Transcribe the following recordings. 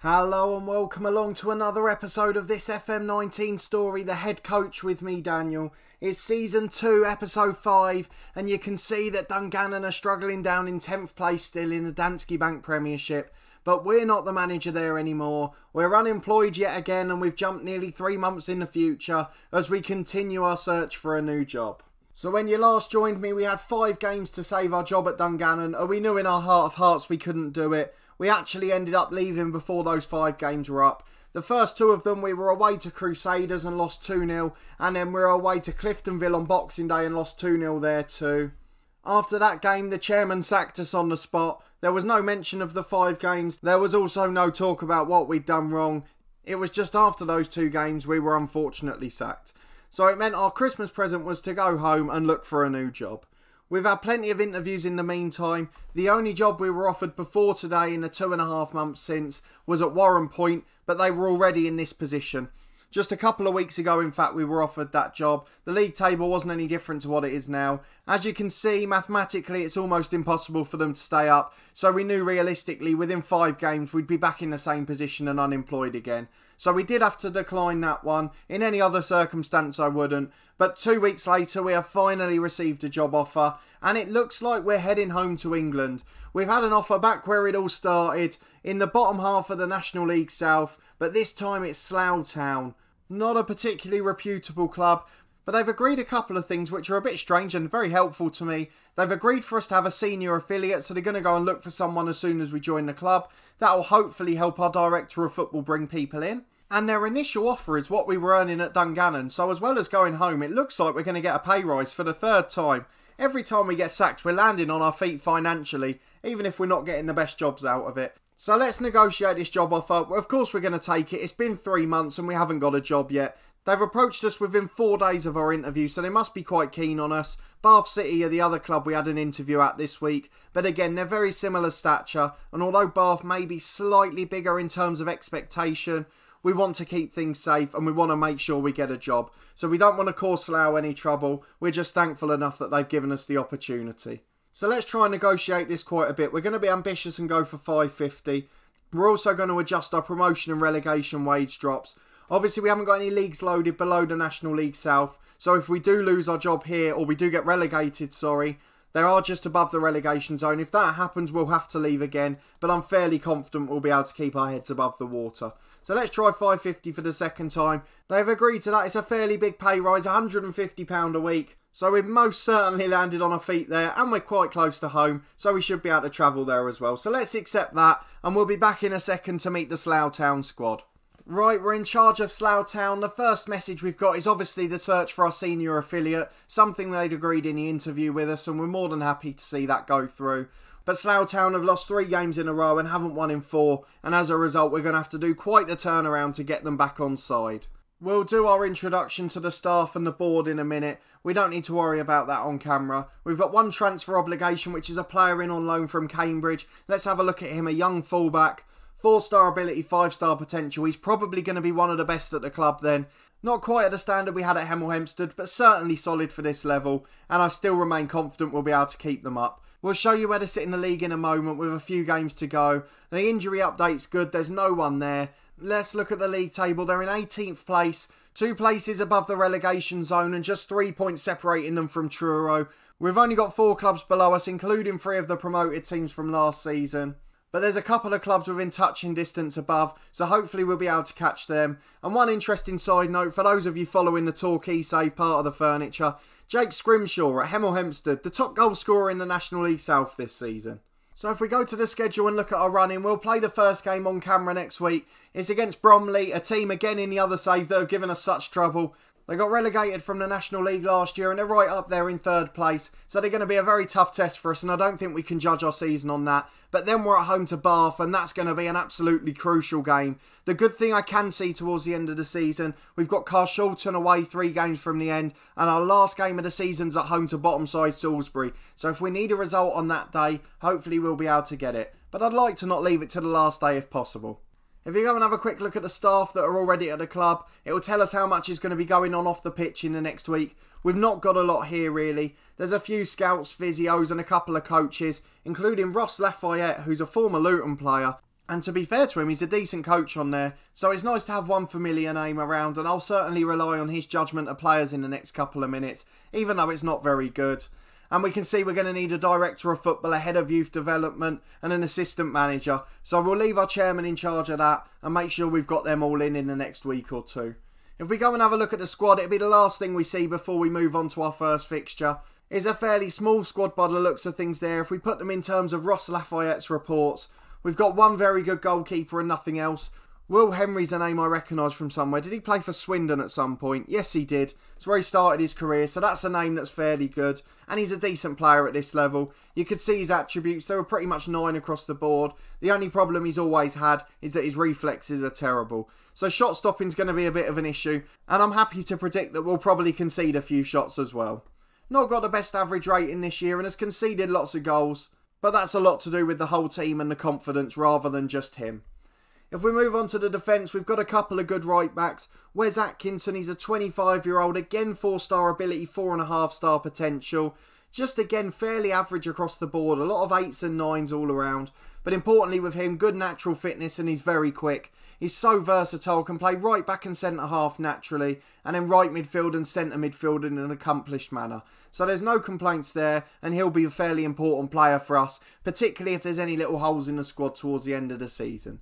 Hello and welcome along to another episode of this FM19 story, The Head Coach with me, Daniel. It's Season 2, Episode 5, and you can see that Dungannon are struggling down in 10th place still in the Danske Bank Premiership. But we're not the manager there anymore. We're unemployed yet again, and we've jumped nearly 3 months in the future as we continue our search for a new job. So when you last joined me, we had 5 games to save our job at Dungannon, and we knew in our heart of hearts we couldn't do it. We actually ended up leaving before those 5 games were up. The first 2 of them we were away to Crusaders and lost 2-0, and then we were away to Cliftonville on Boxing Day and lost 2-0 there too. After that game, the chairman sacked us on the spot. There was no mention of the 5 games. There was also no talk about what we'd done wrong. It was just after those 2 games we were unfortunately sacked. So it meant our Christmas present was to go home and look for a new job. We've had plenty of interviews in the meantime. The only job we were offered before today in the 2.5 months since was at Warren Point, but they were already in this position. Just a couple of weeks ago, in fact, we were offered that job. The league table wasn't any different to what it is now. As you can see, mathematically, it's almost impossible for them to stay up. So we knew realistically, within 5 games, we'd be back in the same position and unemployed again. So we did have to decline that one. In any other circumstance, I wouldn't. But 2 weeks later, we have finally received a job offer. And it looks like we're heading home to England. We've had an offer back where it all started, in the bottom half of the National League South. But this time it's Slough Town. Not a particularly reputable club, but they've agreed a couple of things which are a bit strange and very helpful to me. They've agreed for us to have a senior affiliate, so they're going to go and look for someone as soon as we join the club. That will hopefully help our director of football bring people in. And their initial offer is what we were earning at Dungannon, so as well as going home, it looks like we're going to get a pay rise for the 3rd time. Every time we get sacked, we're landing on our feet financially, even if we're not getting the best jobs out of it. So let's negotiate this job offer. Well, of course we're going to take it. It's been 3 months and we haven't got a job yet. They've approached us within 4 days of our interview, so they must be quite keen on us. Bath City are the other club we had an interview at this week. But again, they're very similar stature. And although Bath may be slightly bigger in terms of expectation, we want to keep things safe and we want to make sure we get a job. So we don't want to cause Slough any trouble. We're just thankful enough that they've given us the opportunity. So let's try and negotiate this quite a bit. We're going to be ambitious and go for $5.50. We're also going to adjust our promotion and relegation wage drops. Obviously, we haven't got any leagues loaded below the National League South. So if we do lose our job here, or we do get relegated, they are just above the relegation zone. If that happens, we'll have to leave again. But I'm fairly confident we'll be able to keep our heads above the water. So let's try $5.50 for the 2nd time. They've agreed to that. It's a fairly big pay rise, £150 a week. So we've most certainly landed on our feet there, and we're quite close to home, so we should be able to travel there as well. So let's accept that, and we'll be back in a second to meet the Slough Town squad. Right, we're in charge of Slough Town. The first message we've got is obviously the search for our senior affiliate, something they'd agreed in the interview with us, and we're more than happy to see that go through. But Slough Town have lost 3 games in a row and haven't won in 4, and as a result we're going to have to do quite the turnaround to get them back on side. We'll do our introduction to the staff and the board in a minute. We don't need to worry about that on camera. We've got 1 transfer obligation, which is a player in on loan from Cambridge. Let's have a look at him, a young fullback. 4-star ability, 5-star potential. He's probably going to be one of the best at the club then. Not quite at the standard we had at Hemel Hempstead, but certainly solid for this level. And I still remain confident we'll be able to keep them up. We'll show you where to sit in the league in a moment with a few games to go. The injury update's good, there's no one there. Let's look at the league table. They're in 18th place, 2 places above the relegation zone and just 3 points separating them from Truro. We've only got 4 clubs below us, including 3 of the promoted teams from last season. But there's a couple of clubs within touching distance above, so hopefully we'll be able to catch them. And one interesting side note, for those of you following the Torquay save part of the furniture, Jake Scrimshaw at Hemel Hempstead, the top goal scorer in the National League South this season. So if we go to the schedule and look at our running, we'll play the first game on camera next week. It's against Bromley, a team again in the other save that have given us such trouble. They got relegated from the National League last year and they're right up there in 3rd place. So they're going to be a very tough test for us and I don't think we can judge our season on that. But then we're at home to Bath and that's going to be an absolutely crucial game. The good thing I can see towards the end of the season, we've got Carshalton away 3 games from the end and our last game of the season's at home to bottom side Salisbury. So if we need a result on that day, hopefully we'll be able to get it. But I'd like to not leave it to the last day if possible. If you go and have a quick look at the staff that are already at the club, it will tell us how much is going to be going on off the pitch in the next week. We've not got a lot here really. There's a few scouts, physios and a couple of coaches, including Ross Lafayette, who's a former Luton player. And to be fair to him, he's a decent coach on there, so it's nice to have one familiar name around, and I'll certainly rely on his judgment of players in the next couple of minutes, even though it's not very good. And we can see we're going to need a director of football, a head of youth development and an assistant manager, so we'll leave our chairman in charge of that and make sure we've got them all in the next week or two. If we go and have a look at the squad, it'll be the last thing we see before we move on to our first fixture. It's a fairly small squad by the looks of things there. If we put them in terms of Ross Lafayette's reports, we've got one very good goalkeeper and nothing else. Will Henry's a name I recognise from somewhere. Did he play for Swindon at some point? Yes, he did. It's where he started his career, so that's a name that's fairly good. And he's a decent player at this level. You could see his attributes. They were pretty much 9 across the board. The only problem he's always had is that his reflexes are terrible. So shot stopping's going to be a bit of an issue. And I'm happy to predict that we'll probably concede a few shots as well. Not got the best average rating this year and has conceded lots of goals. But that's a lot to do with the whole team and the confidence rather than just him. If we move on to the defence, we've got a couple of good right backs. Wes Atkinson, he's a 25-year-old, again 4-star ability, 4.5-star potential. Just again fairly average across the board, a lot of 8s and 9s all around. But importantly with him, good natural fitness and he's very quick. He's so versatile, can play right back and centre half naturally, and then right midfield and centre midfield in an accomplished manner. So there's no complaints there, and he'll be a fairly important player for us, particularly if there's any little holes in the squad towards the end of the season.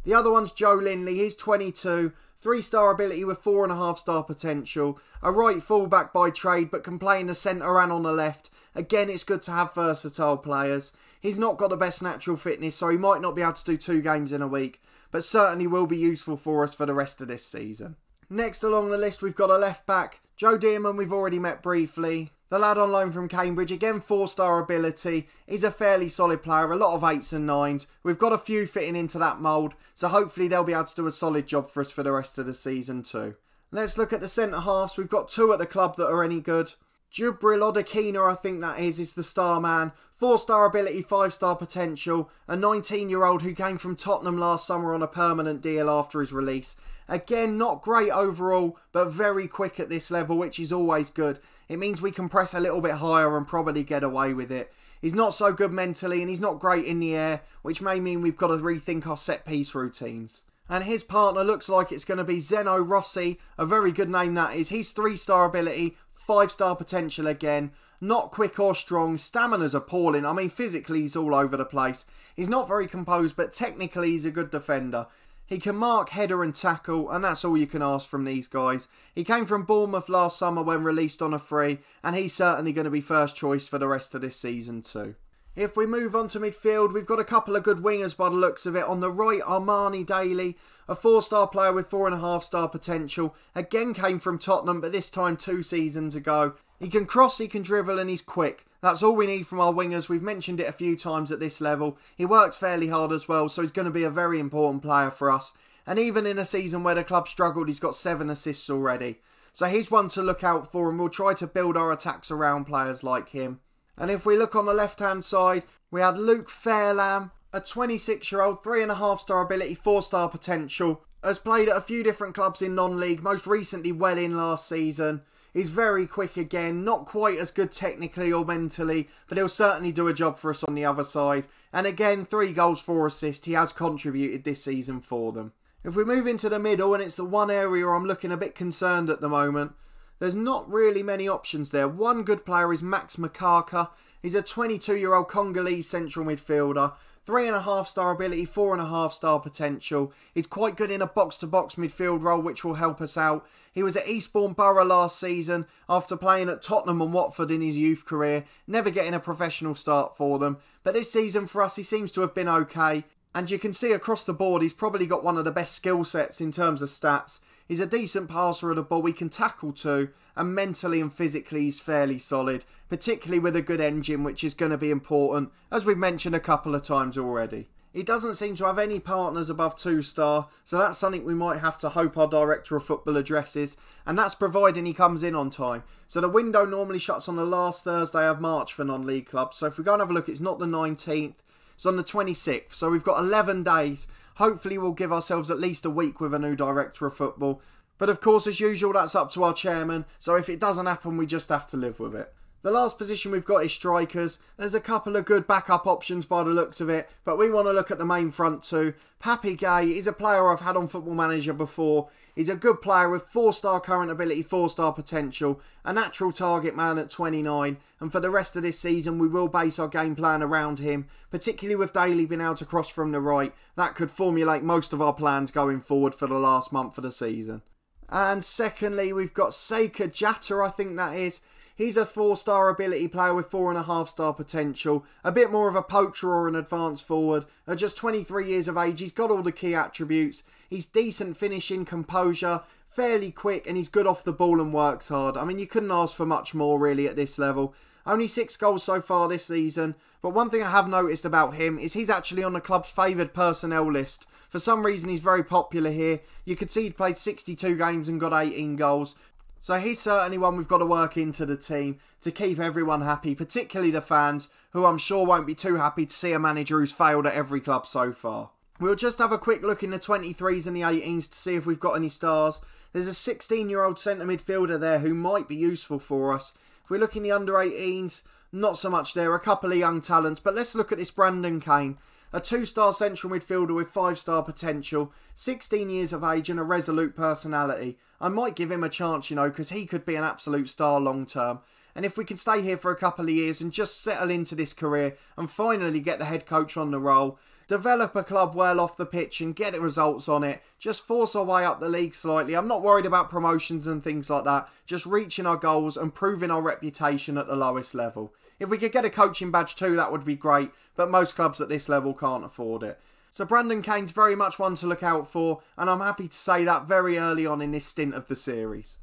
The other one's Joe Lindley, he's 22, 3-star ability with 4.5-star potential, a right fullback by trade but can play in the centre and on the left. Again, it's good to have versatile players. He's not got the best natural fitness, so he might not be able to do 2 games in a week, but certainly will be useful for us for the rest of this season. Next along the list, we've got a left back. Joe Dearman, we've already met briefly. The lad on loan from Cambridge, again 4-star ability. He's a fairly solid player, a lot of 8s and 9s. We've got a few fitting into that mould, so hopefully they'll be able to do a solid job for us for the rest of the season too. Let's look at the centre halves. We've got 2 at the club that are any good. Jubril Odakina, I think that is the star man. 4-star ability, 5-star potential. A 19-year-old who came from Tottenham last summer on a permanent deal after his release. Again, not great overall, but very quick at this level, which is always good. It means we can press a little bit higher and probably get away with it. He's not so good mentally and he's not great in the air, which may mean we've got to rethink our set-piece routines. And his partner looks like it's going to be Zeno Rossi, a very good name that is. He's 3-star ability, 5-star potential again. Not quick or strong, stamina's appalling. I mean, physically he's all over the place. He's not very composed, but technically he's a good defender. He can mark, header and tackle, and that's all you can ask from these guys. He came from Bournemouth last summer when released on a free, and he's certainly going to be first choice for the rest of this season too. If we move on to midfield, we've got a couple of good wingers by the looks of it. On the right, Armani Daly, a 4-star player with 4.5-star potential. Again came from Tottenham, but this time 2 seasons ago. He can cross, he can dribble, and he's quick. That's all we need from our wingers. We've mentioned it a few times at this level. He works fairly hard as well, so he's going to be a very important player for us. And even in a season where the club struggled, he's got 7 assists already. So he's one to look out for, and we'll try to build our attacks around players like him. And if we look on the left-hand side, we had Luke Fairlam, a 26-year-old, 3.5-star ability, 4-star potential. Has played at a few different clubs in non-league, most recently Welling last season. He's very quick again, not quite as good technically or mentally, but he'll certainly do a job for us on the other side. And again, 3 goals, 4 assists. He has contributed this season for them. If we move into the middle, and it's the one area I'm looking a bit concerned at the moment, there's not really many options there. One good player is Max Makaka. He's a 22-year-old Congolese central midfielder. 3.5-star ability, 4.5-star potential. He's quite good in a box-to-box midfield role, which will help us out. He was at Eastbourne Borough last season after playing at Tottenham and Watford in his youth career, never getting a professional start for them. But this season for us, he seems to have been okay. And you can see across the board, he's probably got one of the best skill sets in terms of stats. He's a decent passer of the ball, he can tackle too, and mentally and physically he's fairly solid, particularly with a good engine, which is going to be important, as we've mentioned a couple of times already. He doesn't seem to have any partners above 2-star, so that's something we might have to hope our director of football addresses, and that's providing he comes in on time. So the window normally shuts on the last Thursday of March for non-league clubs, so if we go and have a look, it's not the 19th, it's on the 26th, so we've got 11 days. Hopefully we'll give ourselves at least a week with a new director of football. But of course, as usual, that's up to our chairman. So if it doesn't happen, we just have to live with it. The last position we've got is strikers. There's a couple of good backup options by the looks of it, but we want to look at the main front too. Papi Gay is a player I've had on Football Manager before. He's a good player with 4-star current ability, 4-star potential, a natural target man at 29, and for the rest of this season we will base our game plan around him, particularly with Daly being able to cross from the right. That could formulate most of our plans going forward for the last month of the season. And secondly, we've got Seika Jatta, I think that is. He's a 4-star ability player with 4.5-star potential. A bit more of a poacher or an advanced forward. At just 23 years of age, he's got all the key attributes. He's decent finishing, composure, fairly quick, and he's good off the ball and works hard. I mean, you couldn't ask for much more really at this level. Only 6 goals so far this season. But one thing I have noticed about him is he's actually on the club's favoured personnel list. For some reason, he's very popular here. You could see he'd played 62 games and got 18 goals. So he's certainly one we've got to work into the team to keep everyone happy, particularly the fans, who I'm sure won't be too happy to see a manager who's failed at every club so far. We'll just have a quick look in the 23s and the 18s to see if we've got any stars. There's a 16-year-old centre midfielder there who might be useful for us. If we look in the under 18s, not so much there, a couple of young talents, but let's look at this Brandon Kane. A 2-star central midfielder with 5-star potential, 16 years of age and a resolute personality. I might give him a chance, you know, because he could be an absolute star long term. And if we can stay here for a couple of years and just settle into this career and finally get the head coach on the roll, develop a club well off the pitch and get results on it, just force our way up the league slightly. I'm not worried about promotions and things like that, just reaching our goals and proving our reputation at the lowest level. If we could get a coaching badge too, that would be great, but most clubs at this level can't afford it. So Brandon Kane's very much one to look out for, and I'm happy to say that very early on in this stint of the series.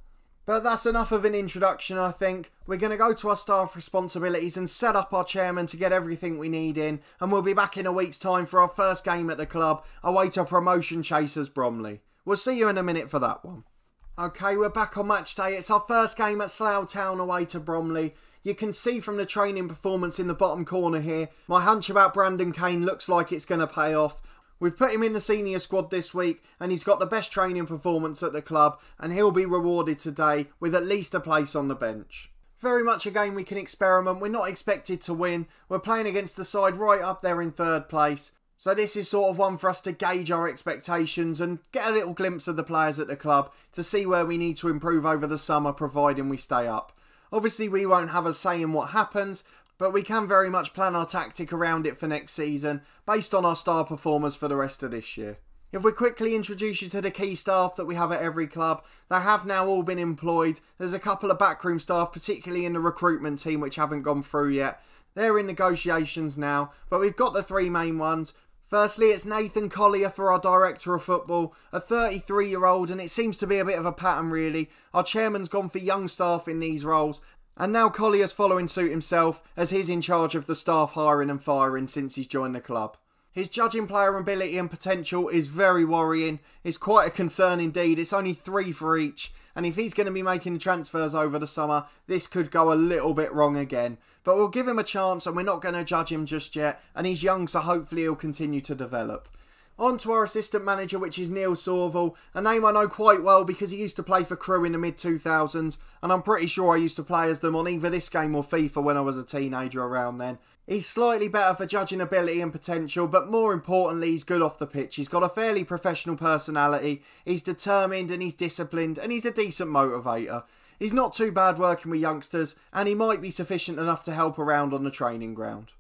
But that's enough of an introduction, I think. We're going to go to our staff responsibilities and set up our chairman to get everything we need in, and we'll be back in a week's time for our first game at the club, away to promotion chasers Bromley. We'll see you in a minute for that one. Okay, we're back on match day. It's our first game at Slough Town away to Bromley. You can see from the training performance in the bottom corner here, my hunch about Brandon Kane looks like it's going to pay off. We've put him in the senior squad this week and he's got the best training performance at the club and he'll be rewarded today with at least a place on the bench. Very much a game we can experiment. We're not expected to win. We're playing against the side right up there in 3rd place. So this is sort of one for us to gauge our expectations and get a little glimpse of the players at the club to see where we need to improve over the summer providing we stay up. Obviously we won't have a say in what happens, but we can very much plan our tactic around it for next season based on our star performers for the rest of this year. If we quickly introduce you to the key staff that we have at every club, they have now all been employed. There's a couple of backroom staff, particularly in the recruitment team, which haven't gone through yet. They're in negotiations now, but we've got the 3 main ones. Firstly, it's Nathan Collier for our Director of Football, a 33-year-old, and it seems to be a bit of a pattern really. Our chairman's gone for young staff in these roles, and now Collier's following suit himself as he's in charge of the staff hiring and firing since he's joined the club. His judging player ability and potential is very worrying. It's quite a concern indeed. It's only 3 for each. And if he's going to be making transfers over the summer, this could go a little bit wrong again. But we'll give him a chance and we're not going to judge him just yet. And he's young, so hopefully he'll continue to develop. On to our assistant manager, which is Neil Sorville, a name I know quite well because he used to play for Crewe in the mid-2000s, and I'm pretty sure I used to play as them on either this game or FIFA when I was a teenager around then. He's slightly better for judging ability and potential, but more importantly, he's good off the pitch. He's got a fairly professional personality, he's determined and he's disciplined, and he's a decent motivator. He's not too bad working with youngsters, and he might be sufficient enough to help around on the training ground.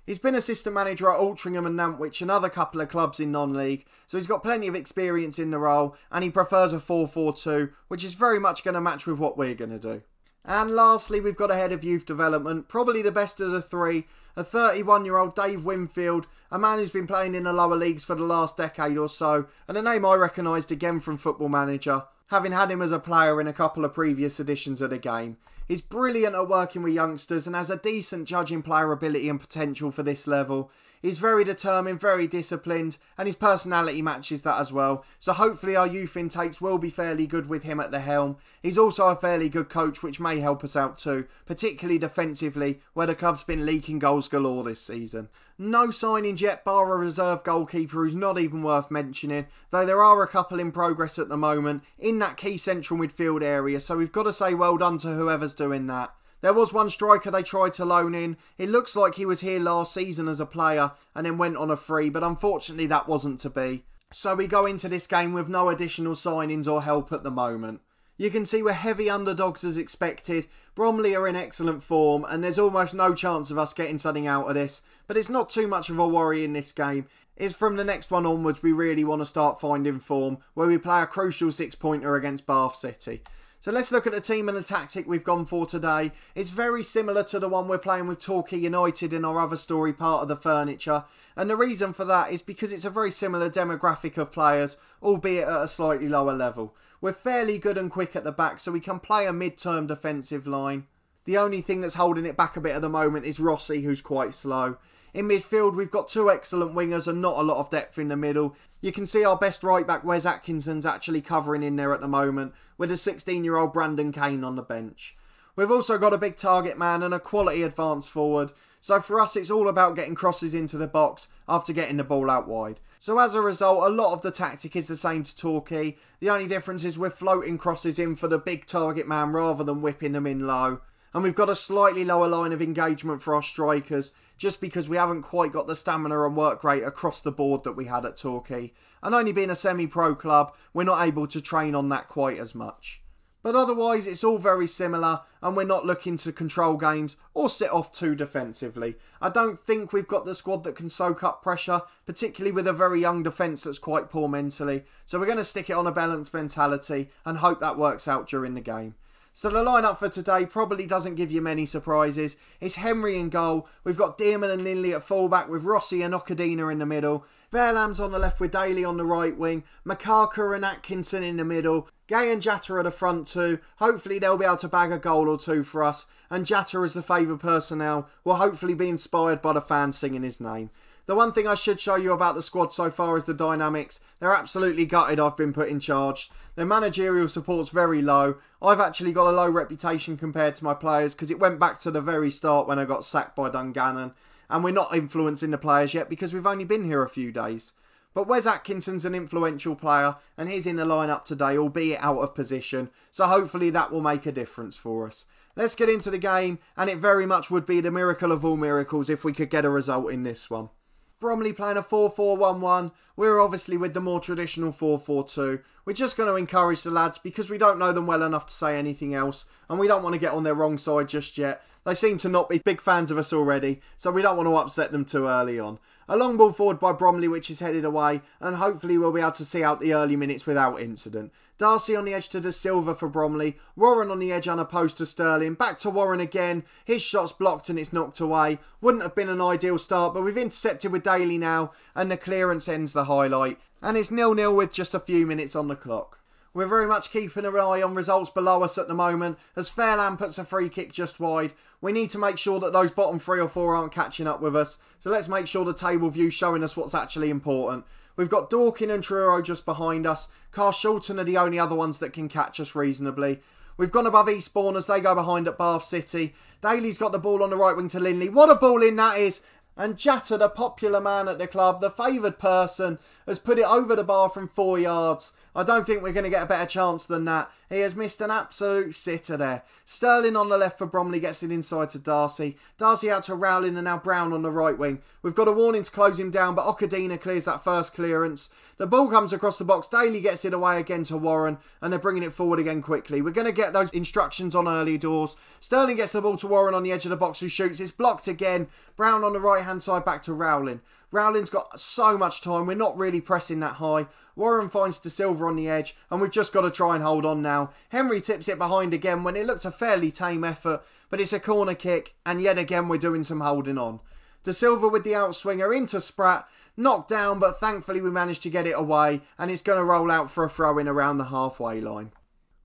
He's been assistant manager at Altrincham and Nantwich, another couple of clubs in non-league, so he's got plenty of experience in the role, and he prefers a 4-4-2, which is very much going to match with what we're going to do. And lastly, we've got a head of youth development, probably the best of the 3, a 31-year-old Dave Winfield, a man who's been playing in the lower leagues for the last decade or so, and a name I recognised again from Football Manager, having had him as a player in a couple of previous editions of the game. He's brilliant at working with youngsters and has a decent judging player ability and potential for this level. He's very determined, very disciplined, and his personality matches that as well. So hopefully our youth intakes will be fairly good with him at the helm. He's also a fairly good coach, which may help us out too, particularly defensively, where the club's been leaking goals galore this season. No signings yet, bar a reserve goalkeeper who's not even worth mentioning, though there are a couple in progress at the moment in that key central midfield area, so we've got to say well done to whoever's doing that. There was one striker they tried to loan in. It looks like he was here last season as a player and then went on a free, but unfortunately that wasn't to be. So we go into this game with no additional signings or help at the moment. You can see we're heavy underdogs as expected. Bromley are in excellent form and there's almost no chance of us getting something out of this. But it's not too much of a worry in this game. It's from the next one onwards we really want to start finding form, where we play a crucial 6-pointer against Bath City. So let's look at the team and the tactic we've gone for today. It's very similar to the one we're playing with Torquay United in our other story part of the furniture. And the reason for that is because it's a very similar demographic of players, albeit at a slightly lower level. We're fairly good and quick at the back, so we can play a mid-term defensive line. The only thing that's holding it back a bit at the moment is Rossi, who's quite slow. In midfield, we've got two excellent wingers and not a lot of depth in the middle. You can see our best right-back, Wes Atkinson's actually covering in there at the moment, with a 16-year-old Brandon Kane on the bench. We've also got a big target man and a quality advance forward. So for us, it's all about getting crosses into the box after getting the ball out wide. So as a result, a lot of the tactic is the same to Torquay. The only difference is we're floating crosses in for the big target man rather than whipping them in low. And we've got a slightly lower line of engagement for our strikers, just because we haven't quite got the stamina and work rate across the board that we had at Torquay. And only being a semi-pro club, we're not able to train on that quite as much. But otherwise, it's all very similar, and we're not looking to control games or sit off too defensively. I don't think we've got the squad that can soak up pressure, particularly with a very young defence that's quite poor mentally. So we're going to stick it on a balanced mentality and hope that works out during the game. So the lineup for today probably doesn't give you many surprises. It's Henry in goal. We've got Dearman and Linley at fullback with Rossi and Okadina in the middle. Fairlamb's on the left with Daly on the right wing. Makaka and Atkinson in the middle. Gay and Jatta are the front two. Hopefully they'll be able to bag a goal or two for us. And Jatta as the favoured personnel will hopefully be inspired by the fans singing his name. The one thing I should show you about the squad so far is the dynamics. They're absolutely gutted I've been put in charge. Their managerial support's very low. I've actually got a low reputation compared to my players because it went back to the very start when I got sacked by Dungannon. And we're not influencing the players yet because we've only been here a few days. But Wes Atkinson's an influential player and he's in the lineup today, albeit out of position. So hopefully that will make a difference for us. Let's get into the game, and it very much would be the miracle of all miracles if we could get a result in this one. Bromley playing a 4-4-1-1. We're obviously with the more traditional 4-4-2. We're just going to encourage the lads because we don't know them well enough to say anything else, and we don't want to get on their wrong side just yet. They seem to not be big fans of us already, so we don't want to upset them too early on. A long ball forward by Bromley, which is headed away, and hopefully we'll be able to see out the early minutes without incident. Darcy on the edge to De Silva for Bromley. Warren on the edge unopposed to Sterling. Back to Warren again. His shot's blocked and it's knocked away. Wouldn't have been an ideal start, but we've intercepted with Daly now, and the clearance ends the highlight. And it's 0-0 with just a few minutes on the clock. We're very much keeping an eye on results below us at the moment, as Fairland puts a free kick just wide. We need to make sure that those bottom 3 or 4 aren't catching up with us, so let's make sure the table view's showing us what's actually important. We've got Dorkin and Truro just behind us. Carshalton are the only other ones that can catch us reasonably. We've gone above Eastbourne as they go behind at Bath City. Daly's got the ball on the right wing to Linley. What a ball in that is! And Jatta, the popular man at the club, the favoured person, has put it over the bar from 4 yards. I don't think we're going to get a better chance than that. He has missed an absolute sitter there. Sterling on the left for Bromley gets it inside to Darcy. Darcy out to Rowling and now Brown on the right wing. We've got a warning to close him down, but Okadina clears that first clearance. The ball comes across the box. Daly gets it away again to Warren, and they're bringing it forward again quickly. We're going to get those instructions on early doors. Sterling gets the ball to Warren on the edge of the box, who shoots. It's blocked again. Brown on the right-hand side back to Rowling. Rowling's got so much time. We're not really pressing that high. Warren finds De Silva on the edge, and we've just got to try and hold on now. Henry tips it behind again when it looked a fairly tame effort, but it's a corner kick, and yet again we're doing some holding on. De Silva with the outswinger into Spratt, knocked down, but thankfully we managed to get it away, and it's going to roll out for a throw-in around the halfway line.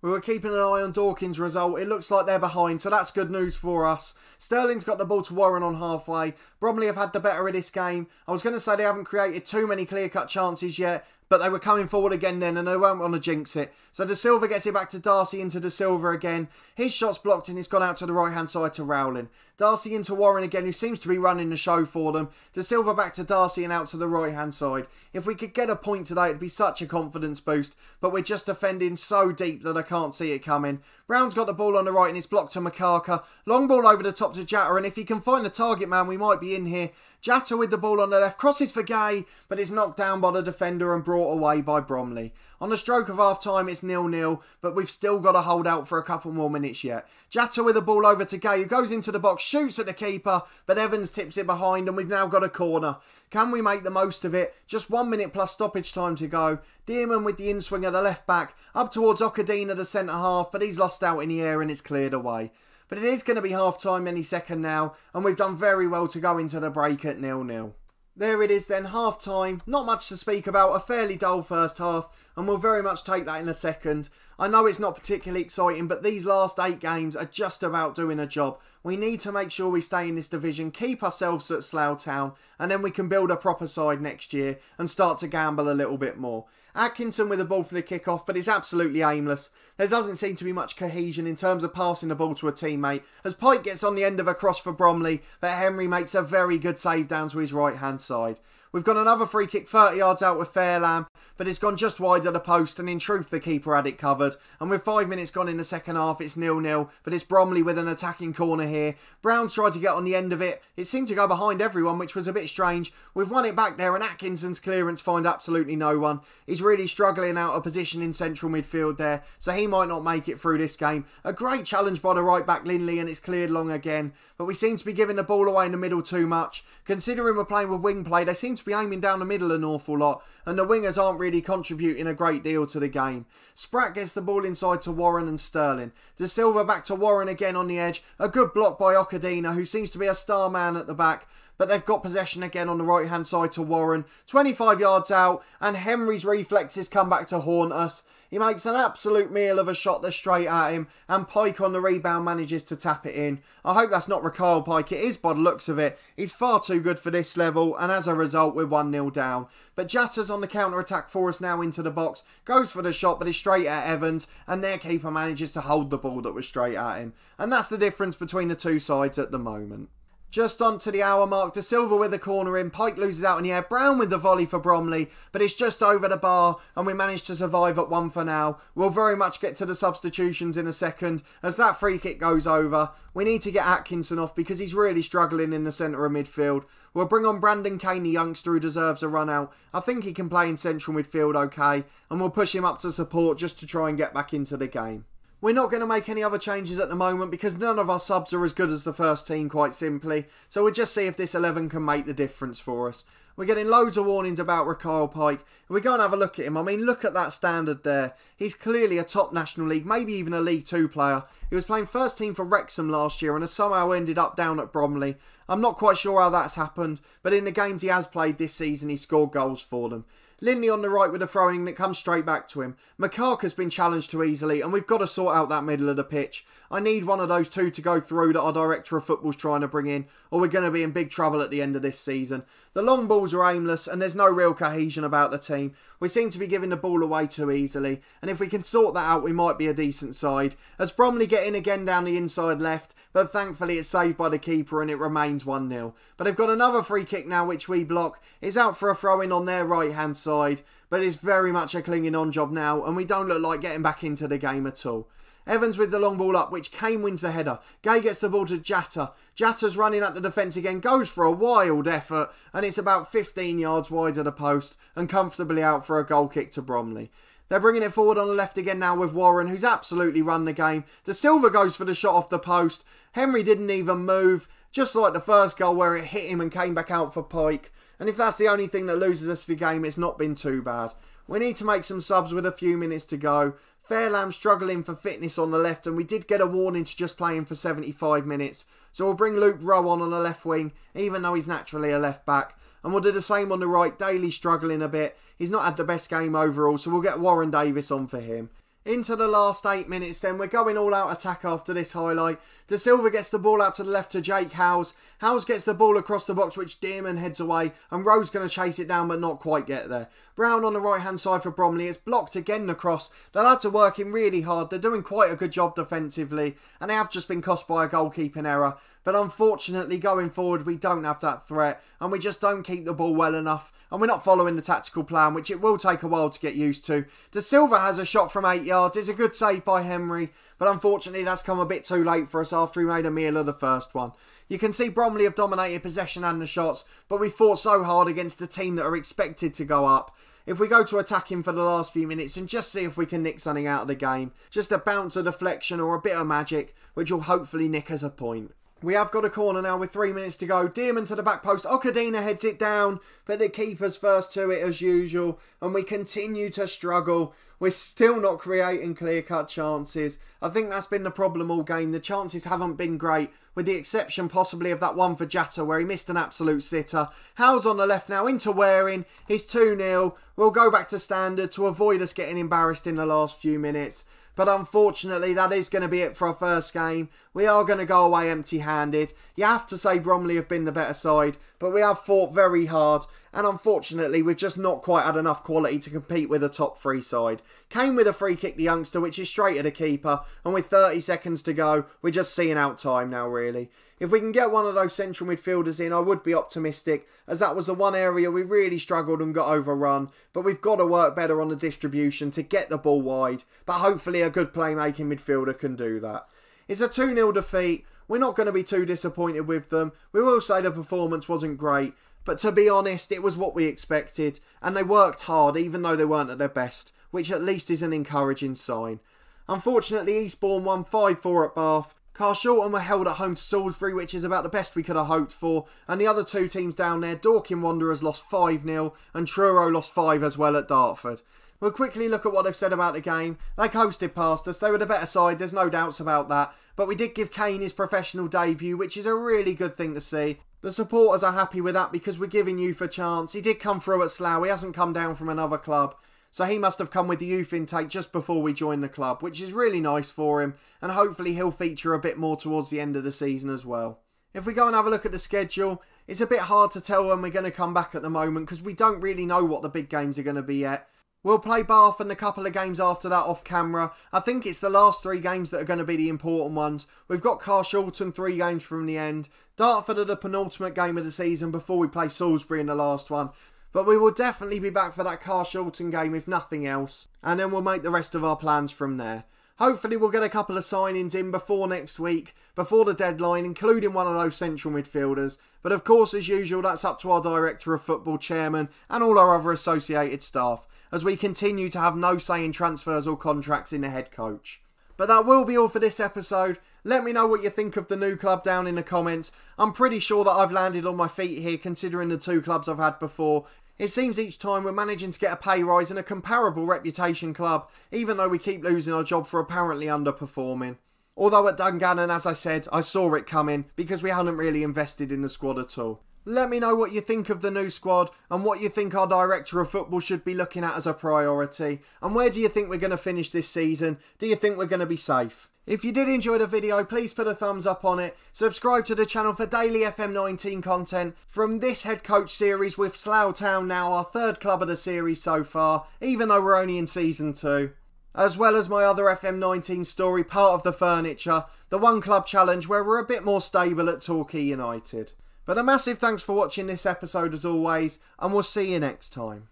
We were keeping an eye on Dorkin's result. It looks like they're behind, so that's good news for us. Sterling's got the ball to Warren on halfway. Bromley have had the better of this game. I was going to say they haven't created too many clear-cut chances yet, but they were coming forward again then, and they won't want to jinx it. So De Silva gets it back to Darcy into De Silva again. His shot's blocked and it's gone out to the right hand side to Rowling. Darcy into Warren again, who seems to be running the show for them. De Silva back to Darcy and out to the right hand side. If we could get a point today, it'd be such a confidence boost, but we're just defending so deep that I can't see it coming. Brown's got the ball on the right and it's blocked to Makaka. Long ball over the top to Jatta, and if he can find the target man, we might be in here. Jatta with the ball on the left, crosses for Gay, but it's knocked down by the defender and brought away by Bromley. On the stroke of half time, it's 0-0, but we've still got to hold out for a couple more minutes yet. Jatta with the ball over to Gay, who goes into the box, shoots at the keeper, but Evans tips it behind, and we've now got a corner. Can we make the most of it? Just 1 minute plus stoppage time to go. Dearman with the in-swing at the left back, up towards Okadina, the centre half, but he's lost out in the air and it's cleared away. But it is going to be half-time any second now, and we've done very well to go into the break at 0-0. There it is then, half-time. Not much to speak about, a fairly dull first half, and we'll very much take that in a second. I know it's not particularly exciting, but these last 8 games are just about doing a job. We need to make sure we stay in this division, keep ourselves at Slough Town, and then we can build a proper side next year and start to gamble a little bit more. Atkinson with the ball for the kick-off, but it's absolutely aimless. There doesn't seem to be much cohesion in terms of passing the ball to a teammate, as Pike gets on the end of a cross for Bromley, but Henry makes a very good save down to his right-hand side. We've got another free kick 30 yards out with Fairlam, but it's gone just wide of the post, and in truth the keeper had it covered. And with 5 minutes gone in the second half, it's 0-0, but it's Bromley with an attacking corner here. Brown tried to get on the end of it. It seemed to go behind everyone, which was a bit strange. We've won it back there, and Atkinson's clearance finds absolutely no one. He's really struggling out of position in central midfield there, so he might not make it through this game. A great challenge by the right back Lindley, and it's cleared long again, but we seem to be giving the ball away in the middle too much. Considering we're playing with wing play, they seem to be aiming down the middle an awful lot, and the wingers aren't really contributing a great deal to the game. Spratt gets the ball inside to Warren and Sterling. De Silva back to Warren again on the edge. A good block by Okadina, who seems to be a star man at the back, but they've got possession again on the right hand side to Warren. 25 yards out, and Henry's reflexes come back to haunt us. He makes an absolute meal of a shot that's straight at him, and Pike on the rebound manages to tap it in. I hope that's not Kyle Pike. It is by the looks of it. He's far too good for this level, and as a result, we're 1-0 down. But Jatta's on the counter-attack for us now into the box. Goes for the shot, but it's straight at Evans, and their keeper manages to hold the ball that was straight at him. And that's the difference between the two sides at the moment. Just on to the hour mark, De Silva with the corner in, Pike loses out in the air, Brown with the volley for Bromley, but it's just over the bar and we managed to survive at 1 for now. We'll very much get to the substitutions in a second as that free kick goes over. We need to get Atkinson off because he's really struggling in the centre of midfield. We'll bring on Brandon Kane, the youngster who deserves a run out. I think he can play in central midfield okay, and we'll push him up to support just to try and get back into the game. We're not going to make any other changes at the moment because none of our subs are as good as the first team, quite simply. So we'll just see if this 11 can make the difference for us. We're getting loads of warnings about Kyle Pike. If we go and have a look at him, I mean, look at that standard there. He's clearly a top National League, maybe even a League 2 player. He was playing first team for Wrexham last year and has somehow ended up down at Bromley. I'm not quite sure how that's happened, but in the games he has played this season, he scored goals for them. Lindley on the right with a throwing that comes straight back to him. McCarker's been challenged too easily and we've got to sort out that middle of the pitch. I need one of those two to go through that our director of football's trying to bring in, or we're going to be in big trouble at the end of this season. The long balls are aimless and there's no real cohesion about the team. We seem to be giving the ball away too easily, and if we can sort that out we might be a decent side. As Bromley get in again down the inside left, but thankfully it's saved by the keeper and it remains 1-0. But they've got another free kick now which we block. It's out for a throw-in on their right hand side, but it's very much a clinging on job now and we don't look like getting back into the game at all. Evans with the long ball up, which Kane wins the header. Gay gets the ball to Jatta. Jatta's running at the defence again, goes for a wild effort, and it's about 15 yards wide of the post and comfortably out for a goal kick to Bromley. They're bringing it forward on the left again now with Warren, who's absolutely run the game. De Silva goes for the shot off the post. Henry didn't even move, just like the first goal where it hit him and came back out for Pike. And if that's the only thing that loses us the game, it's not been too bad. We need to make some subs with a few minutes to go. Fairlam struggling for fitness on the left, and we did get a warning to just play him for 75 minutes. So we'll bring Luke Rowe on the left wing, even though he's naturally a left back. And we'll do the same on the right. Daly struggling a bit. He's not had the best game overall, so we'll get Warren Davis on for him. Into the last 8 minutes then, we're going all out attack after this highlight. De Silva gets the ball out to the left to Jake Howes. Howes gets the ball across the box, which Dearman heads away, and Rowe's going to chase it down but not quite get there. Brown on the right hand side for Bromley. It's blocked again across. The lads are working really hard. They're doing quite a good job defensively, and they have just been cost by a goalkeeping error. But unfortunately, going forward, we don't have that threat, and we just don't keep the ball well enough, and we're not following the tactical plan, which it will take a while to get used to. De Silva has a shot from 8 yards. It's a good save by Henry, but unfortunately that's come a bit too late for us after he made a meal of the first one. You can see Bromley have dominated possession and the shots, but we fought so hard against the team that are expected to go up. If we go to attacking for the last few minutes and just see if we can nick something out of the game, just a bounce, a deflection or a bit of magic, which will hopefully nick us a point. We have got a corner now with 3 minutes to go. Dearman to the back post. Okadina heads it down, but the keeper's first to it as usual. And we continue to struggle. We're still not creating clear-cut chances. I think that's been the problem all game. The chances haven't been great, with the exception possibly of that one for Jatta where he missed an absolute sitter. Howes on the left now into Waring. He's 2-0. We'll go back to standard to avoid us getting embarrassed in the last few minutes. But unfortunately, that is going to be it for our first game. We are going to go away empty-handed. You have to say Bromley have been the better side, but we have fought very hard. And unfortunately, we've just not quite had enough quality to compete with a top 3 side. Kane with a free kick, the youngster, which is straight at the keeper. And with 30 seconds to go, we're just seeing out time now, really. If we can get one of those central midfielders in, I would be optimistic, as that was the one area we really struggled and got overrun. But we've got to work better on the distribution to get the ball wide. But hopefully a good playmaking midfielder can do that. It's a 2-0 defeat. We're not going to be too disappointed with them. We will say the performance wasn't great. But to be honest, it was what we expected. And they worked hard even though they weren't at their best, which at least is an encouraging sign. Unfortunately, Eastbourne won 5-4 at Bath. Carshalton were held at home to Salisbury, which is about the best we could have hoped for. And the other two teams down there, Dorking Wanderers lost 5-0 and Truro lost 5 as well at Dartford. We'll quickly look at what they've said about the game. They coasted past us. They were the better side, there's no doubts about that. But we did give Kane his professional debut, which is a really good thing to see. The supporters are happy with that because we're giving youth a chance. He did come through at Slough. He hasn't come down from another club. So he must have come with the youth intake just before we joined the club, which is really nice for him. And hopefully he'll feature a bit more towards the end of the season as well. If we go and have a look at the schedule, it's a bit hard to tell when we're going to come back at the moment because we don't really know what the big games are going to be yet. We'll play Bath and a couple of games after that off camera. I think it's the last 3 games that are going to be the important ones. We've got Carshalton 3 games from the end. Dartford are the penultimate game of the season before we play Salisbury in the last one. But we will definitely be back for that Carshalton game if nothing else. And then we'll make the rest of our plans from there. Hopefully we'll get a couple of signings in before next week, before the deadline, including one of those central midfielders. But of course, as usual, that's up to our Director of Football, Chairman, and all our other associated staff, as we continue to have no say in transfers or contracts in the head coach. But that will be all for this episode. Let me know what you think of the new club down in the comments. I'm pretty sure that I've landed on my feet here considering the 2 clubs I've had before. It seems each time we're managing to get a pay rise and a comparable reputation club, even though we keep losing our job for apparently underperforming. Although at Dungannon, as I said, I saw it coming because we hadn't really invested in the squad at all. Let me know what you think of the new squad and what you think our Director of Football should be looking at as a priority. And where do you think we're going to finish this season? Do you think we're going to be safe? If you did enjoy the video, please put a thumbs up on it. Subscribe to the channel for daily FM19 content from this head coach series with Slough Town now our 3rd club of the series so far, even though we're only in season 2. As well as my other FM19 story, part of the furniture, the One Club Challenge where we're a bit more stable at Torquay United. But a massive thanks for watching this episode as always, and we'll see you next time.